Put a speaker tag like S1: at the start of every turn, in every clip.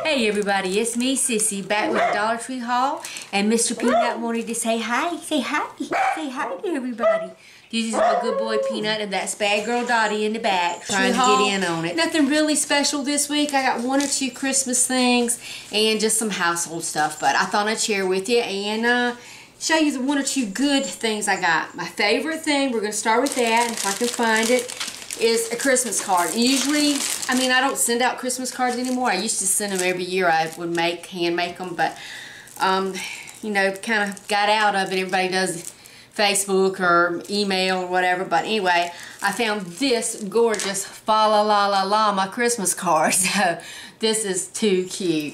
S1: Hey everybody, it's me, Sissy, back with the Dollar Tree haul, and Mr. Peanut wanted to say hi. Say hi. Say hi to everybody. This is my good boy Peanut, and that's bad girl Dottie in the back trying to get in on it. Nothing really special this week. I got one or two Christmas things and just some household stuff, but I thought I'd share with you and show you the one or two good things I got. My favorite thing, we're going to start with that, if I can find it, is a Christmas card. Usually, I mean, I don't send out Christmas cards anymore. I used to send them every year. I would hand make them, but you know, kind of got out of it. Everybody does Facebook or email or whatever. But anyway, I found this gorgeous fa la la la la my Christmas card. So this is too cute,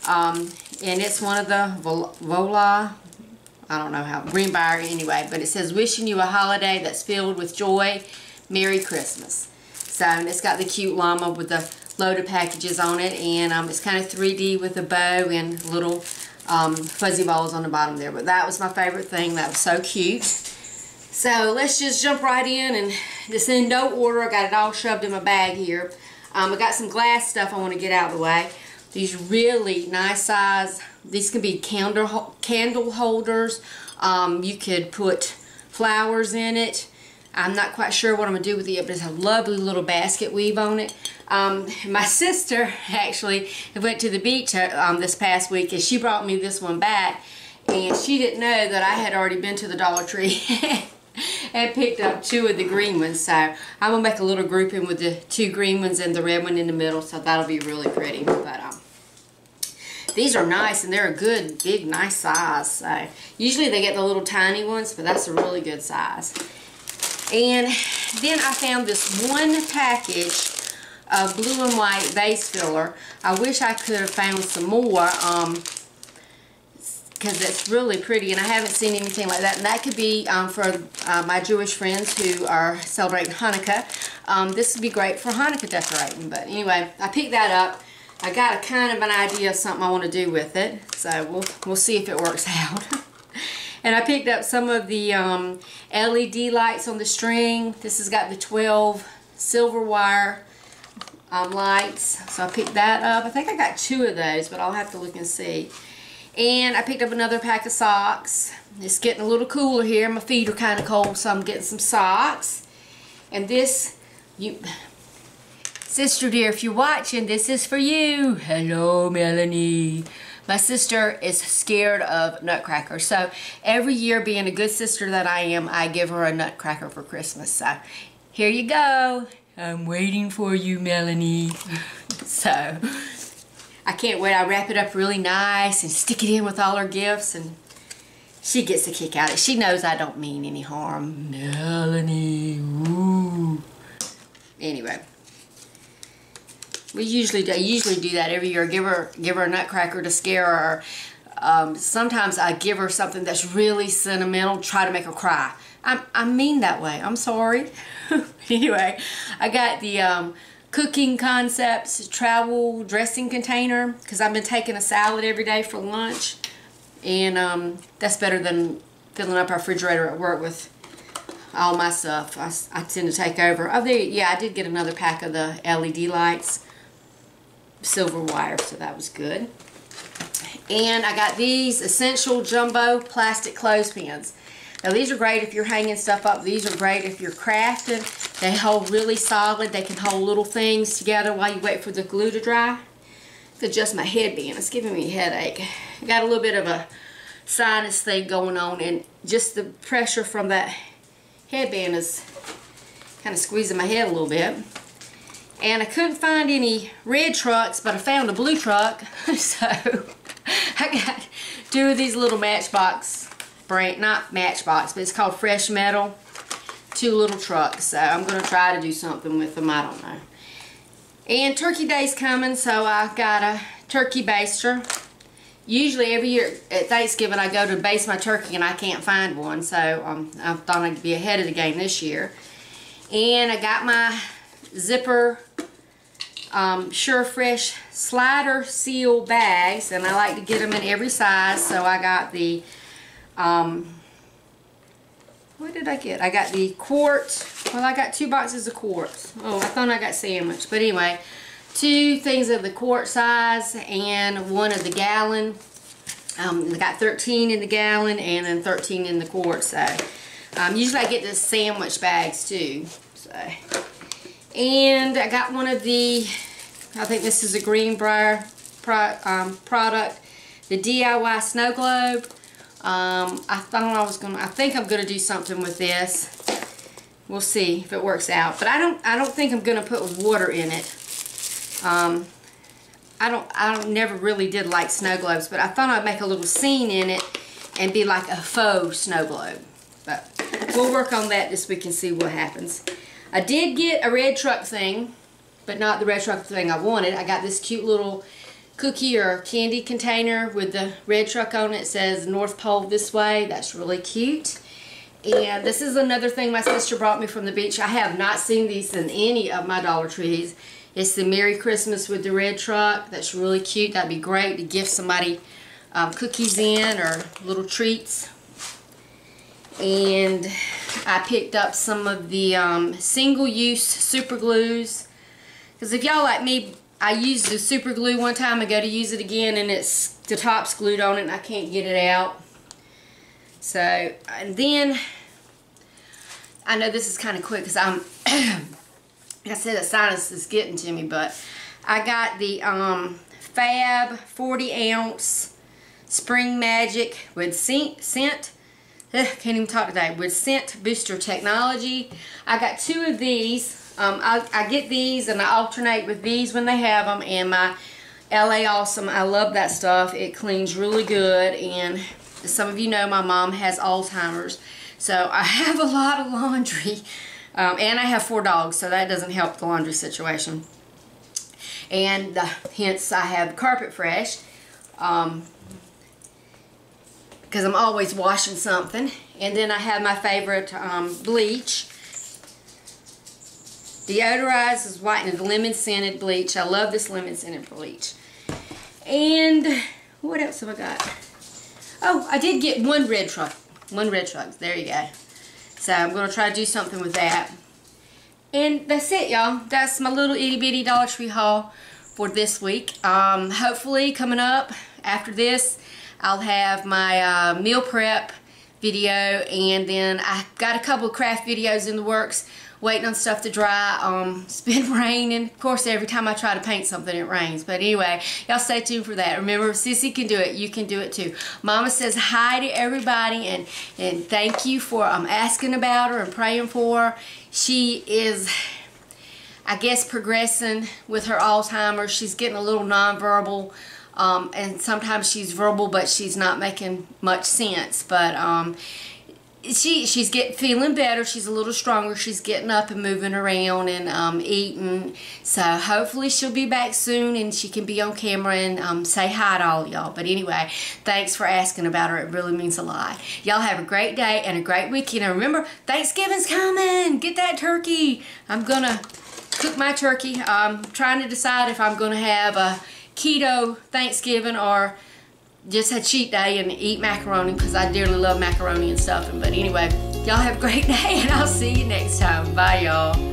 S1: and it's one of the Vola. I don't know how, Greenbrier anyway, but it says, wishing you a holiday that's filled with joy. Merry Christmas. So, and it's got the cute llama with the loaded packages on it, and it's kind of 3D with a bow and little fuzzy balls on the bottom there. But that was my favorite thing. That was so cute. So let's just jump right in, and just in no order. I got it all shoved in my bag here. I got some glass stuff I want to get out of the way. These really nice size. These can be candle holders. You could put flowers in it. I'm not quite sure what I'm going to do with it, but it's a lovely little basket weave on it. My sister actually went to the beach this past week, and she brought me this one back, and she didn't know that I had already been to the Dollar Tree and picked up two of the green ones. So I'm going to make a little grouping with the two green ones and the red one in the middle, so that'll be really pretty. But these are nice, and they're a good, big, nice size. So usually they get the little tiny ones, but that's a really good size. And then I found this one package of blue and white vase filler. I wish I could have found some more because it's really pretty, and I haven't seen anything like that. And that could be for my Jewish friends who are celebrating Hanukkah. This would be great for Hanukkah decorating. But anyway, I picked that up. I got a kind of an idea of something I want to do with it. So we'll see if it works out. And I picked up some of the LED lights on the string. This has got the 12 silver wire lights. So I picked that up. I think I got two of those, but I'll have to look and see. And I picked up another pack of socks. It's getting a little cooler here. My feet are kind of cold, so I'm getting some socks. And this, sister dear, if you're watching, this is for you. Hello, Melanie. My sister is scared of nutcrackers, so every year, being a good sister that I am, I give her a nutcracker for Christmas. So here you go. I'm waiting for you, Melanie. So I can't wait. I wrap it up really nice and stick it in with all her gifts, and she gets a kick out of it. She knows I don't mean any harm. Melanie, ooh. Anyway. I usually do that every year. Give her a nutcracker to scare her. Sometimes I give her something that's really sentimental, try to make her cry. I mean that way. I'm sorry. Anyway, I got the Cooking Concepts travel dressing container because I've been taking a salad every day for lunch, and that's better than filling up our refrigerator at work with all my stuff. I tend to take over. Oh, yeah, I did get another pack of the LED lights. Silver wire, so that was good. And I got these essential jumbo plastic clothespins. Now these are great if you're hanging stuff up. These are great if you're crafting. They hold really solid. They can hold little things together while you wait for the glue to dry. It's adjust my headband. It's giving me a headache. I got a little bit of a sinus thing going on, and just the pressure from that headband is kind of squeezing my head a little bit. And I couldn't find any red trucks, but I found a blue truck. So I got two of these little Matchbox brand, not Matchbox, but it's called Fresh Metal. Two little trucks. So I'm going to try to do something with them. I don't know. And Turkey Day's coming, so I got a turkey baster. Usually every year at Thanksgiving I go to baste my turkey and I can't find one. So I thought I'd be ahead of the game this year. And I got my zipper Sure Fresh slider seal bags, and I like to get them in every size. So I got the what did I get? I got the quartz. Well, I got 2 boxes of quartz. Oh, I thought I got sandwich, but anyway, 2 things of the quart size and 1 of the gallon. I got 13 in the gallon and then 13 in the quart. So usually I get the sandwich bags too. So, and I got one of the, I think this is a Greenbrier product, the DIY snow globe. I think I'm gonna do something with this. We'll see if it works out. But I don't think I'm gonna put water in it. I never really did like snow globes, but I thought I'd make a little scene in it and be like a faux snow globe. But we'll work on that this week and see what happens. I did get a red truck thing, but not the red truck thing I wanted. I got this cute little cookie or candy container with the red truck on it. It says North Pole this way. That's really cute. And this is another thing my sister brought me from the beach. I have not seen these in any of my Dollar Trees. It's the Merry Christmas with the red truck. That's really cute. That'd be great to gift somebody cookies in or little treats. And I picked up some of the single-use super glues. Because if y'all like me, I used the super glue one time. I go to use it again and the top's glued on it and I can't get it out. So, and then, I know this is kind of quick because I'm, like I said, the sinus is getting to me, but I got the Fab 40 ounce Spring Magic with scent, can't even talk today, with scent booster technology. I got 2 of these. I get these and I alternate with these when they have them, and my LA Awesome, I love that stuff. It cleans really good, and as some of you know, my mom has Alzheimer's, so I have a lot of laundry, and I have 4 dogs, so that doesn't help the laundry situation. And hence I have Carpet Fresh, because I'm always washing something. And then I have my favorite bleach. Deodorized whitening, the lemon scented bleach. I love this lemon scented bleach. And what else have I got? Oh, I did get 1 red truck. 1 red truck. There you go. So I'm going to try to do something with that. And that's it, y'all. That's my little itty bitty Dollar Tree haul for this week. Hopefully coming up after this, I'll have my meal prep video, and then I've got a couple of craft videos in the works, waiting on stuff to dry. It's been raining. Of course, every time I try to paint something, it rains. But anyway, y'all stay tuned for that. Remember, if Sissy can do it, you can do it too. Mama says hi to everybody, and thank you for asking about her and praying for her. She is, I guess, progressing with her Alzheimer's. She's getting a little nonverbal, and sometimes she's verbal, but she's not making much sense. But she's feeling better. She's a little stronger. She's getting up and moving around and eating. So hopefully she'll be back soon and she can be on camera and say hi to all y'all. But anyway, thanks for asking about her. It really means a lot. Y'all have a great day and a great weekend. And remember, Thanksgiving's coming. Get that turkey. I'm going to cook my turkey. I'm trying to decide if I'm going to have a keto Thanksgiving or just a cheat day and eat macaroni, because I dearly love macaroni and stuffing. But anyway, y'all have a great day and I'll see you next time. Bye, y'all.